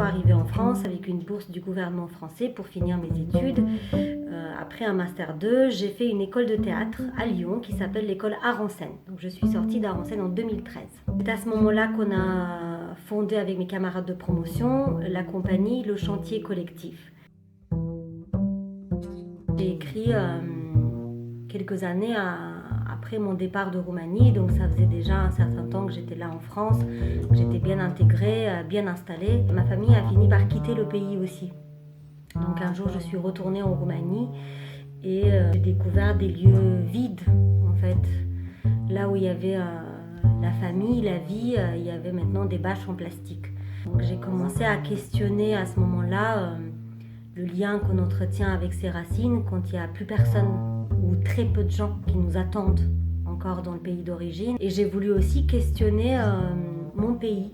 fois arrivée en France avec une bourse du gouvernement français pour finir mes études. Après un Master 2, j'ai fait une école de théâtre à Lyon qui s'appelle l'école Art en Scène. Donc je suis sortie d'Art en Scène en 2013. C'est à ce moment-là qu'on a fondé avec mes camarades de promotion la compagnie Le Chantier Collectif. J'ai écrit quelques années après mon départ de Roumanie, donc ça faisait déjà un certain temps que j'étais là en France, que j'étais bien intégrée, bien installée. Ma famille a fini par quitter le pays aussi. Donc un jour je suis retournée en Roumanie et j'ai découvert des lieux vides en fait. Là où il y avait la famille, la vie, il y avait maintenant des bâches en plastique. Donc j'ai commencé à questionner à ce moment-là le lien qu'on entretient avec ses racines quand il n'y a plus personne ou très peu de gens qui nous attendent encore dans le pays d'origine. Et j'ai voulu aussi questionner mon pays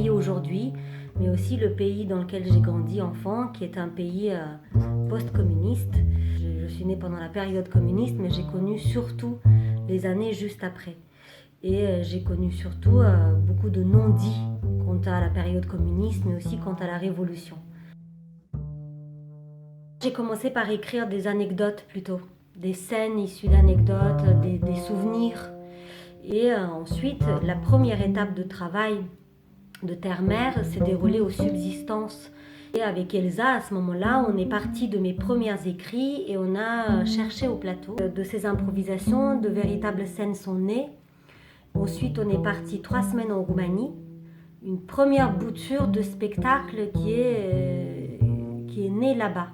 aujourd'hui, mais aussi le pays dans lequel j'ai grandi enfant, qui est un pays post-communiste. Je suis née pendant la période communiste, mais j'ai connu surtout les années juste après. Et j'ai connu surtout beaucoup de non-dits quant à la période communiste, mais aussi quant à la révolution. J'ai commencé par écrire des anecdotes plutôt, des scènes issues d'anecdotes, des souvenirs. Et ensuite, la première étape de travail de terre-mère s'est déroulée aux subsistances. Et avec Elsa, à ce moment-là, on est parti de mes premiers écrits et on a cherché au plateau. De ces improvisations, de véritables scènes sont nées. Ensuite, on est parti 3 semaines en Roumanie. Une première bouture de spectacle qui est née là-bas.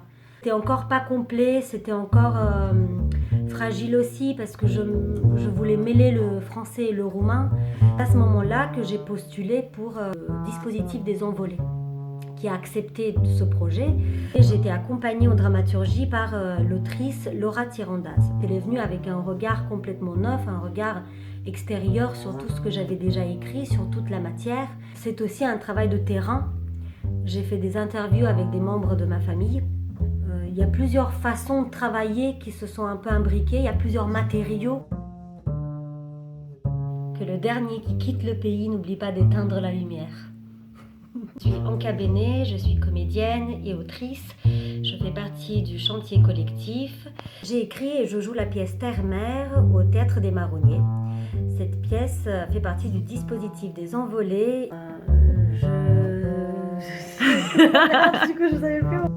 C'était encore pas complet, c'était encore fragile aussi parce que je voulais mêler le français et le roumain. C'est à ce moment-là que j'ai postulé pour le dispositif des envolées, qui a accepté ce projet. Et j'ai été accompagnée en dramaturgie par l'autrice Laura Tirandaz. Elle est venue avec un regard complètement neuf, un regard extérieur sur tout ce que j'avais déjà écrit, sur toute la matière. C'est aussi un travail de terrain. J'ai fait des interviews avec des membres de ma famille. Il y a plusieurs façons de travailler qui se sont un peu imbriquées, il y a plusieurs matériaux. Que le dernier qui quitte le pays n'oublie pas d'éteindre la lumière. Je suis Anka Benet, je suis comédienne et autrice. Je fais partie du Chantier Collectif. J'ai écrit et je joue la pièce Terre-Mère au Théâtre des Marronniers. Cette pièce fait partie du dispositif des envolées. Du coup, je savais plus.